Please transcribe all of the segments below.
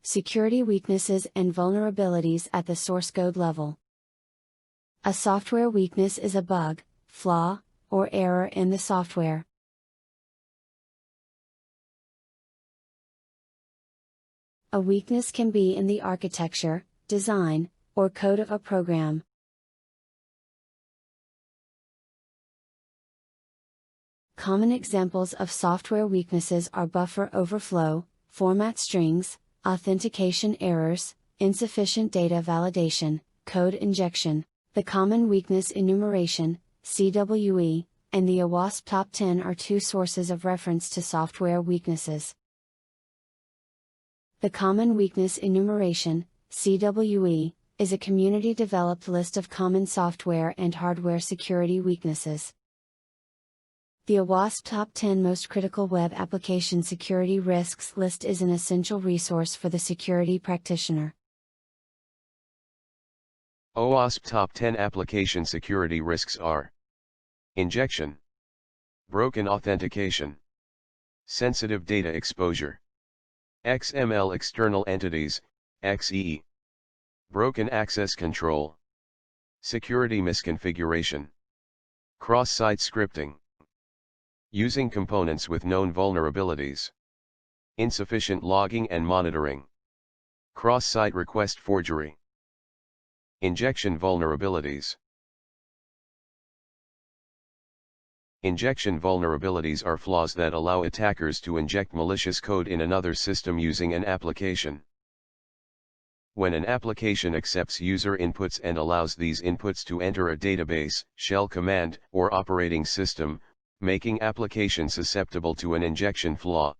security weaknesses and vulnerabilities at the source code level. A software weakness is a bug, flaw, or error in the software. A weakness can be in the architecture, design, or code of a program. Common examples of software weaknesses are buffer overflow, format strings, authentication errors, insufficient data validation, code injection. The Common Weakness Enumeration, CWE, and the OWASP Top 10 are two sources of reference to software weaknesses. The Common Weakness Enumeration, CWE, is a community-developed list of common software and hardware security weaknesses. The OWASP Top 10 Most Critical Web Application Security Risks list is an essential resource for the security practitioner. OWASP Top 10 Application Security Risks are: injection, broken authentication, sensitive data exposure, XML external entities, XE, broken access control, security misconfiguration, cross-site scripting, using components with known vulnerabilities, insufficient logging and monitoring, cross-site request forgery. Injection vulnerabilities. Injection vulnerabilities are flaws that allow attackers to inject malicious code in another system using an application. When an application accepts user inputs and allows these inputs to enter a database, shell command, or operating system, making application susceptible to an injection flaw.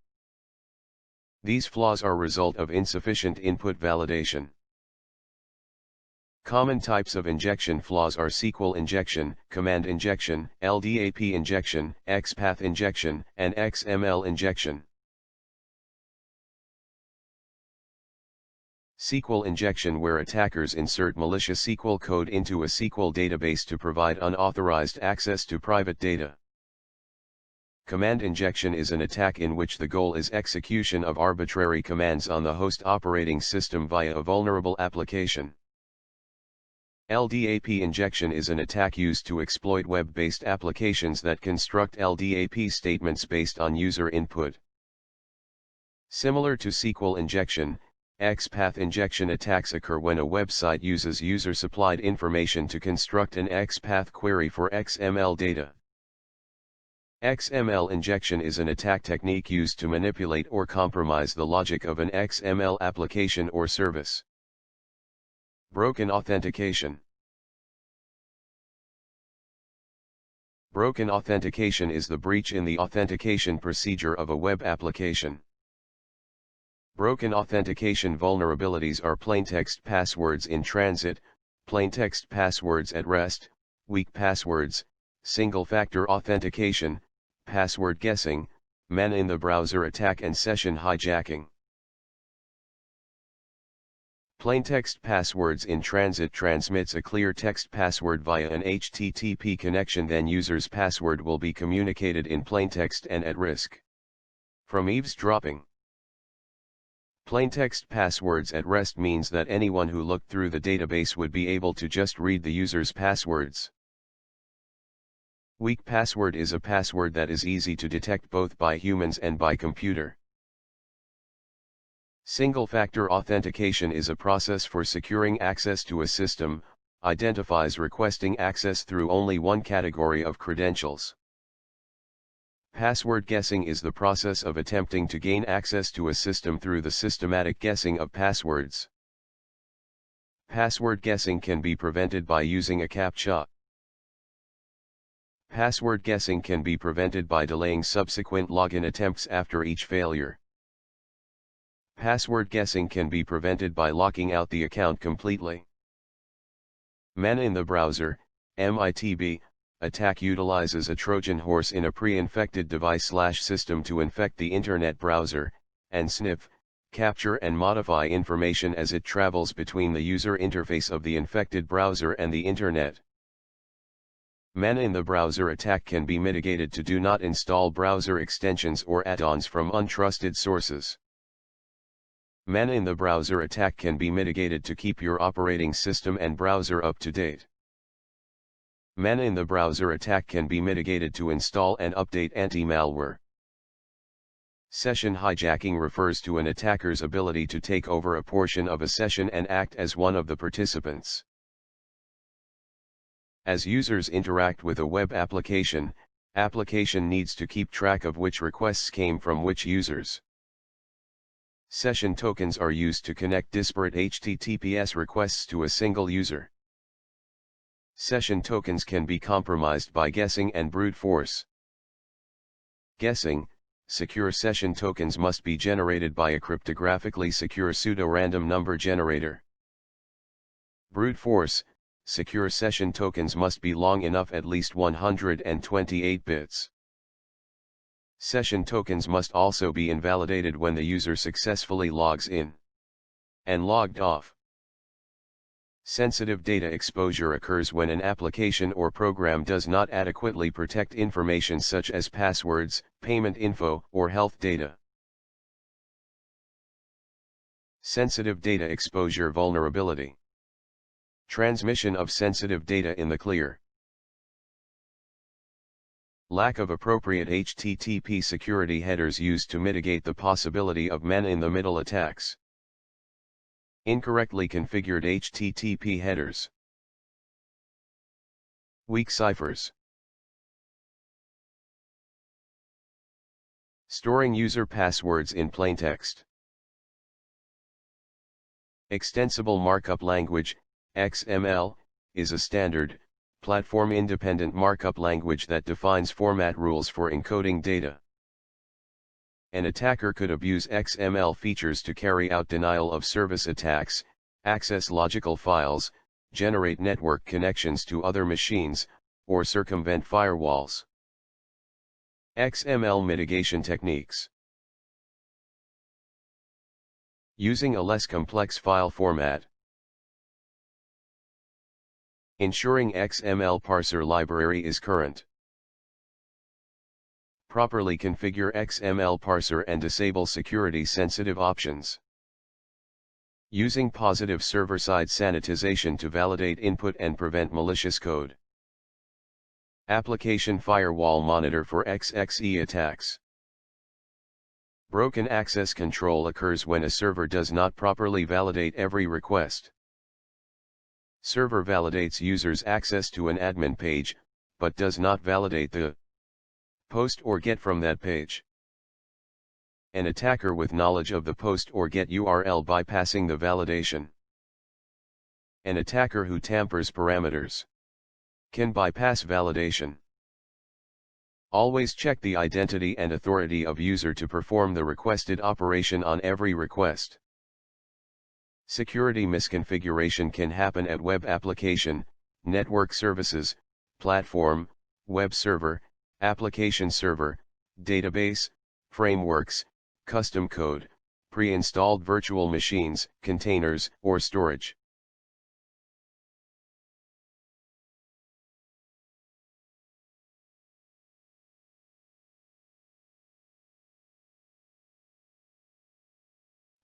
These flaws are a result of insufficient input validation. Common types of injection flaws are SQL injection, command injection, LDAP injection, XPath injection, and XML injection. SQL injection, where attackers insert malicious SQL code into a SQL database to provide unauthorized access to private data. Command injection is an attack in which the goal is execution of arbitrary commands on the host operating system via a vulnerable application. LDAP injection is an attack used to exploit web-based applications that construct LDAP statements based on user input. Similar to SQL injection, XPath injection attacks occur when a website uses user-supplied information to construct an XPath query for XML data. XML injection is an attack technique used to manipulate or compromise the logic of an XML application or service. Broken authentication. Broken authentication is the breach in the authentication procedure of a web application. Broken authentication vulnerabilities are plaintext passwords in transit, plaintext passwords at rest, weak passwords, single-factor authentication, password guessing, man-in-the-browser attack, and session hijacking. Plaintext passwords in transit transmits a clear text password via an HTTP connection, then user's password will be communicated in plaintext and at risk from eavesdropping. Plaintext passwords at rest means that anyone who looked through the database would be able to just read the user's passwords. Weak password is a password that is easy to detect both by humans and by computer. Single-factor authentication is a process for securing access to a system, identifies requesting access through only one category of credentials. Password guessing is the process of attempting to gain access to a system through the systematic guessing of passwords. Password guessing can be prevented by using a CAPTCHA. Password guessing can be prevented by delaying subsequent login attempts after each failure. Password guessing can be prevented by locking out the account completely. Man-in-the-browser, MITB, attack utilizes a Trojan horse in a pre-infected device/system to infect the Internet browser, and sniff, capture and modify information as it travels between the user interface of the infected browser and the Internet. Man-in-the-browser attack can be mitigated to do not install browser extensions or add-ons from untrusted sources. Man in the browser attack can be mitigated to keep your operating system and browser up to date. Man in the browser attack can be mitigated to install and update anti-malware. Session hijacking refers to an attacker's ability to take over a portion of a session and act as one of the participants. As users interact with a web application needs to keep track of which requests came from which users. Session tokens are used to connect disparate HTTPS requests to a single user. Session tokens can be compromised by guessing and brute force. Guessing: secure session tokens must be generated by a cryptographically secure pseudo-random number generator. Brute force: secure session tokens must be long enough, at least 128 bits. Session tokens must also be invalidated when the user successfully logs in and logged off. Sensitive data exposure occurs when an application or program does not adequately protect information such as passwords, payment info, or health data. Sensitive data exposure vulnerability. Transmission of sensitive data in the clear. Lack of appropriate HTTP security headers used to mitigate the possibility of man-in-the-middle attacks. Incorrectly configured HTTP headers. Weak ciphers. Storing user passwords in plaintext. Extensible Markup Language, XML, is a standard, platform-independent markup language that defines format rules for encoding data. An attacker could abuse XML features to carry out denial-of-service attacks, access logical files, generate network connections to other machines, or circumvent firewalls. XML mitigation techniques. Using a less complex file format. Ensuring XML parser library is current. Properly configure XML parser and disable security-sensitive options. Using positive server-side sanitization to validate input and prevent malicious code. Application firewall monitor for XXE attacks. Broken access control occurs when a server does not properly validate every request. Server validates users' access to an admin page, but does not validate the post or get from that page. An attacker with knowledge of the post or get URL bypassing the validation. An attacker who tampers parameters can bypass validation. Always check the identity and authority of user to perform the requested operation on every request. Security misconfiguration can happen at web application, network services, platform, web server, application server, database, frameworks, custom code, pre-installed virtual machines, containers, or storage.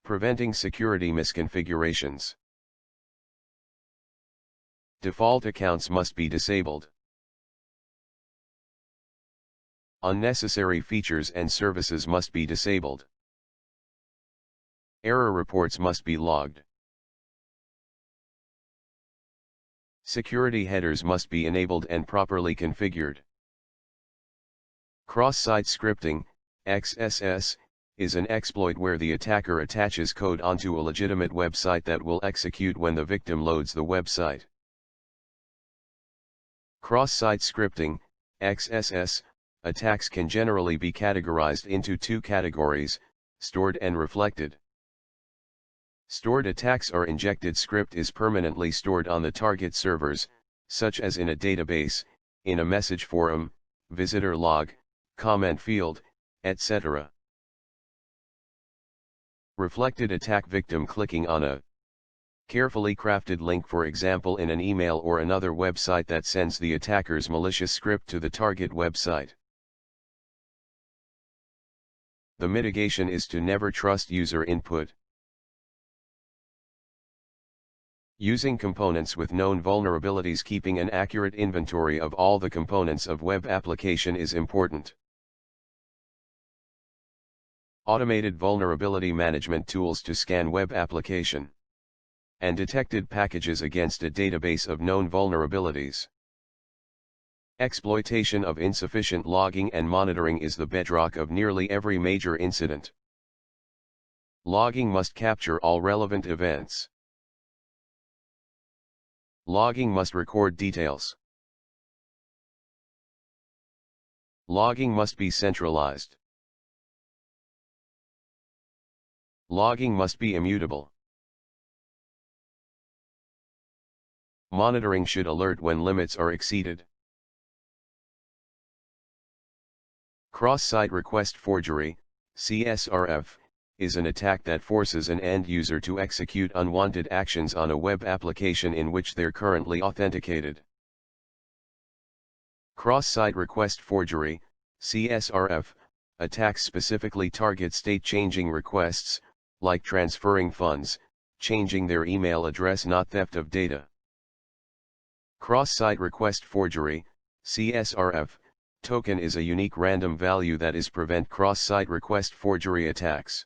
Preventing security misconfigurations. Default accounts must be disabled. Unnecessary features and services must be disabled. Error reports must be logged. Security headers must be enabled and properly configured. Cross-site scripting, XSS, is an exploit where the attacker attaches code onto a legitimate website that will execute when the victim loads the website. Cross-site scripting, XSS, attacks can generally be categorized into two categories, stored and reflected. Stored attacks are injected script is permanently stored on the target servers, such as in a database, in a message forum, visitor log, comment field, etc. Reflected attack victim clicking on a carefully crafted link, for example in an email or another website, that sends the attacker's malicious script to the target website. The mitigation is to never trust user input. Using components with known vulnerabilities. Keeping an accurate inventory of all the components of web application is important. Automated vulnerability management tools to scan web application and detected packages against a database of known vulnerabilities. Exploitation of insufficient logging and monitoring is the bedrock of nearly every major incident. Logging must capture all relevant events. Logging must record details. Logging must be centralized. Logging must be immutable. Monitoring should alert when limits are exceeded. Cross-site request forgery, CSRF, is an attack that forces an end user to execute unwanted actions on a web application in which they're currently authenticated. Cross-site request forgery, CSRF, attacks specifically target state-changing requests, like transferring funds, changing their email address, not theft of data. Cross-site request forgery, CSRF, token is a unique random value that is prevent cross-site request forgery attacks.